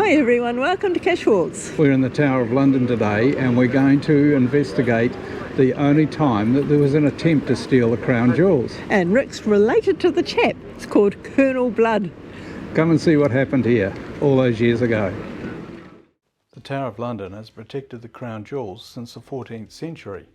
Hi everyone, welcome to Cashwalks. We're in the Tower of London today and we're going to investigate the only time that there was an attempt to steal the crown jewels. And Rick's related to the chap. It's called Colonel Blood. Come and see what happened here all those years ago. The Tower of London has protected the crown jewels since the 14th century.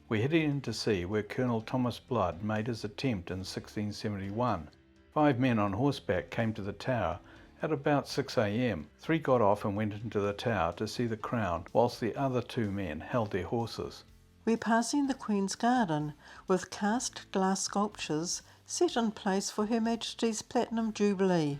We're heading in to see where Colonel Thomas Blood made his attempt in 1671. 5 men on horseback came to the tower at about 6 a.m. 3 got off and went into the tower to see the crown, whilst the other 2 men held their horses. We're passing the Queen's Garden with cast glass sculptures set in place for Her Majesty's Platinum Jubilee.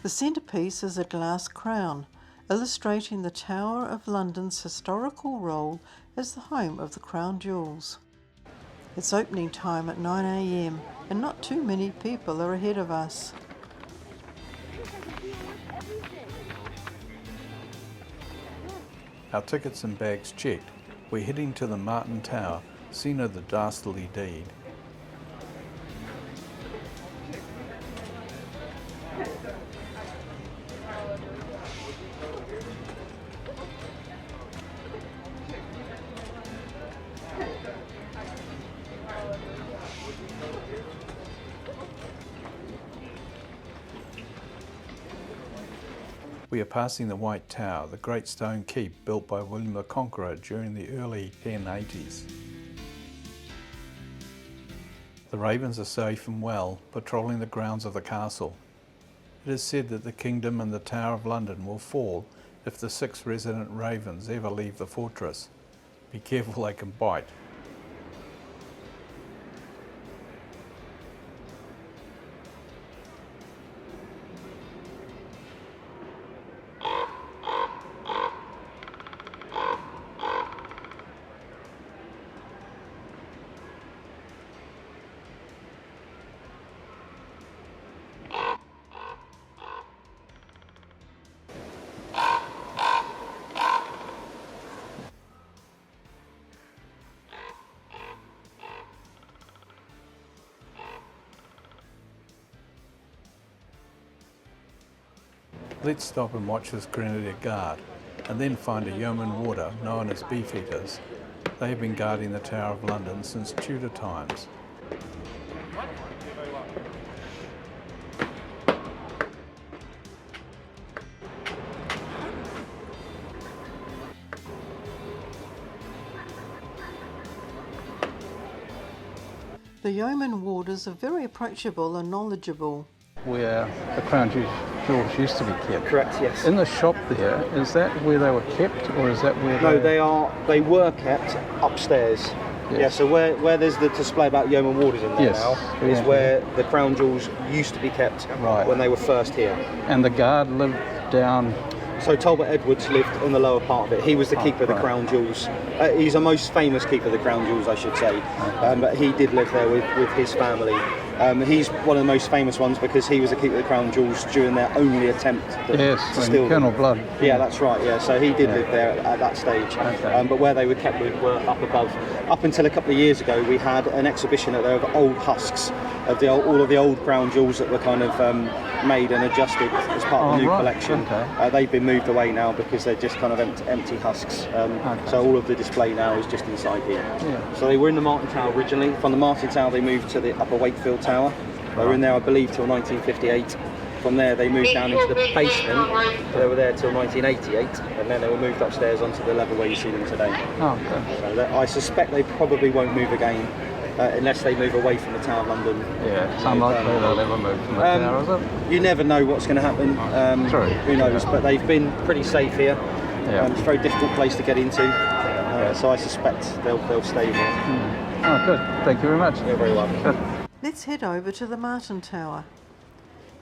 The centrepiece is a glass crown, illustrating the Tower of London's historical role as the home of the crown jewels. It's opening time at 9 a.m. and not too many people are ahead of us. Our tickets and bags checked, we're heading to the Martin Tower, scene of the dastardly deed. We are passing the White Tower, the great stone keep built by William the Conqueror during the early 1080s. The ravens are safe and well, patrolling the grounds of the castle. It is said that the kingdom and the Tower of London will fall if the 6 resident ravens ever leave the fortress. Be careful, they can bite. Let's stop and watch this Grenadier Guard, and then find a yeoman warder known as Beefeaters. They have been guarding the Tower of London since Tudor times. The yeoman warders are very approachable and knowledgeable. Where the crown jewels used to be kept. Correct, yes. In the shop there, is that where they were kept, or is that where No, they were kept upstairs. Yes. Yeah, so where there's the display about yeoman warders in there Yes. now, is where the crown jewels used to be kept when they were first here. And the guard lived down... So Talbot Edwards lived in the lower part of it. He was the keeper of the crown jewels. He's the most famous keeper of the crown jewels, I should say. But he did live there with his family. He's one of the most famous ones because he was the keeper of the crown jewels during their only attempt to steal them. Colonel Blood. Yeah, that's right, yeah. So he did live there at that stage. Okay. But where they were kept were up above. Up until a couple of years ago, we had an exhibition out there of old husks of all of the old crown jewels that were kind of made and adjusted as part of the new collection. Okay. They've been moved away now because they're just kind of empty husks. So all of the display now is just inside here. Yeah. So they were in the Martin Tower originally. From the Martin Tower, they moved to the Upper Wakefield Tower. They were in there, I believe, till 1958. From there, they moved down into the basement. They were there till 1988, and then they were moved upstairs onto the level where you see them today. Oh, okay. So I suspect they probably won't move again unless they move away from the Tower of London. Yeah, it's unlikely they'll ever move from the tower, is it? You never know what's going to happen. True. Who knows? But they've been pretty safe here. Yeah. It's a very difficult place to get into, so I suspect they'll stay here. Oh, good. Thank you very much. You're very welcome. Good. Let's head over to the Martin Tower.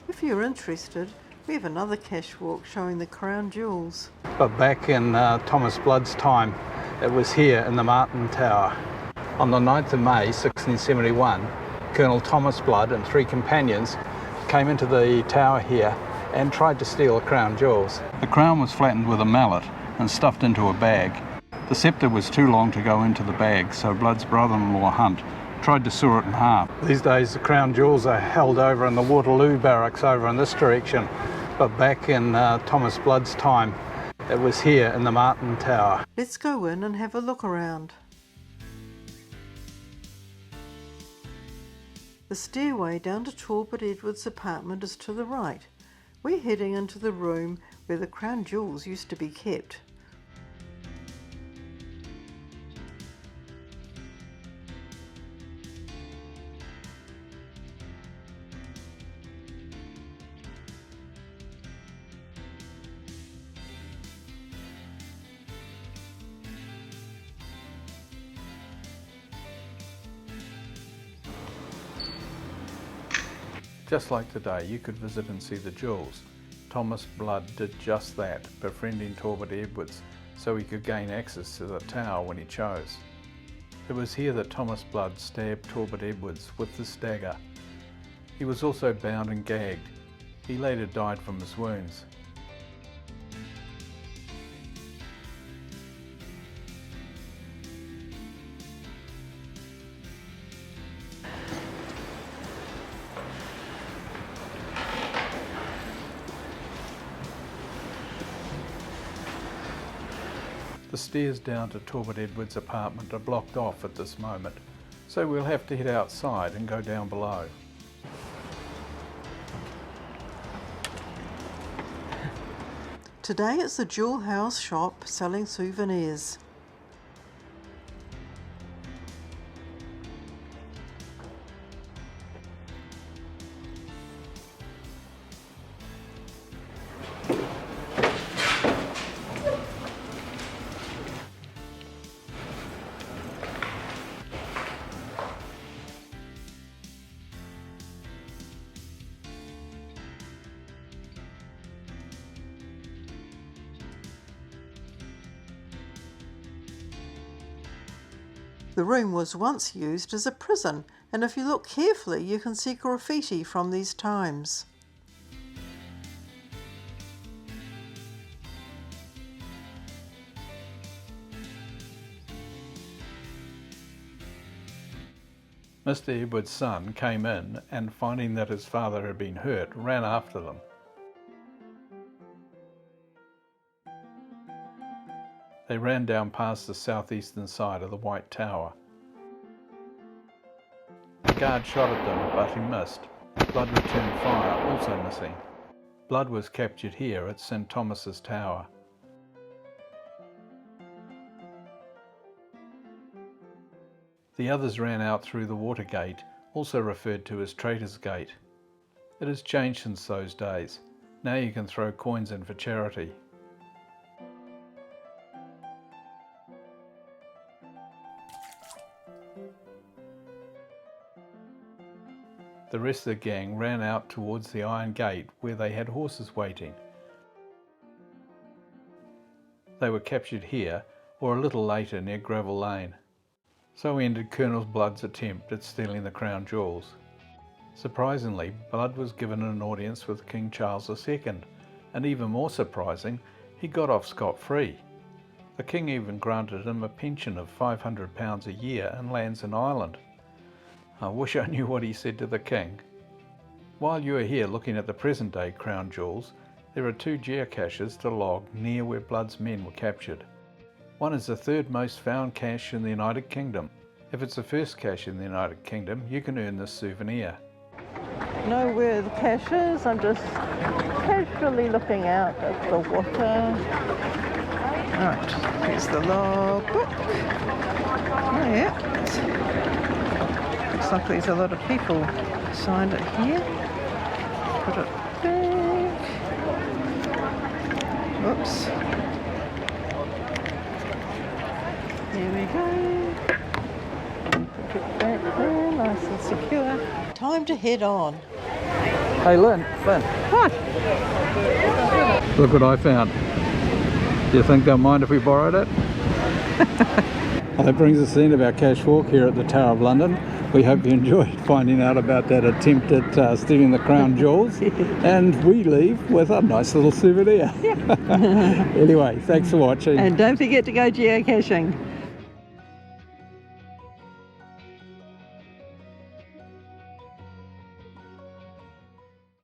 If you're interested, we have another cash walk showing the crown jewels. But back in Thomas Blood's time, it was here in the Martin Tower. On the 9th of May 1671, Colonel Thomas Blood and 3 companions came into the tower here and tried to steal the crown jewels. The crown was flattened with a mallet and stuffed into a bag. The sceptre was too long to go into the bag, so Blood's brother-in-law Hunt tried to saw it in half. These days the crown jewels are held over in the Waterloo barracks over in this direction, but back in Thomas Blood's time it was here in the Martin Tower. Let's go in and have a look around. The stairway down to Talbot Edwards' apartment is to the right. We're heading into the room where the crown jewels used to be kept. Just like today, you could visit and see the jewels. Thomas Blood did just that, befriending Talbot Edwards so he could gain access to the tower when he chose. It was here that Thomas Blood stabbed Talbot Edwards with this dagger. He was also bound and gagged. He later died from his wounds. The stairs down to Talbot Edwards' apartment are blocked off at this moment, so we'll have to head outside and go down below. Today it's the Jewel House shop selling souvenirs. The room was once used as a prison, and if you look carefully you can see graffiti from these times. Mr. Edwards' son came in and, finding that his father had been hurt, ran after them. They ran down past the southeastern side of the White Tower. The guard shot at them, but he missed. Blood returned fire, also missing. Blood was captured here at St. Thomas's Tower. The others ran out through the Water Gate, also referred to as Traitor's Gate. It has changed since those days. Now you can throw coins in for charity. The rest of the gang ran out towards the Iron Gate where they had horses waiting. They were captured here or a little later near Gravel Lane. So ended Colonel Blood's attempt at stealing the crown jewels. Surprisingly, Blood was given an audience with King Charles II, and even more surprising, he got off scot-free. The king even granted him a pension of £500 a year and lands in Ireland. I wish I knew what he said to the king. While you are here looking at the present day crown jewels, there are 2 geocaches to log near where Blood's men were captured. One is the 3rd most found cache in the United Kingdom. If it's the first cache in the United Kingdom, you can earn this souvenir. Know where the cache is. I'm just casually looking out at the water. Right, here's the log book. Oh yeah. Looks like there's a lot of people signed it here. Put it back. Whoops. There we go. Put it back there, nice and secure. Time to head on. Hey Lynn. What? Look what I found. Do you think they'll mind if we borrowed it? Well, that brings us to the end of our cash walk here at the Tower of London. We hope you enjoyed finding out about that attempt at stealing the crown jewels. And we leave with a nice little souvenir. Yeah. Anyway, thanks for watching. And don't forget to go geocaching.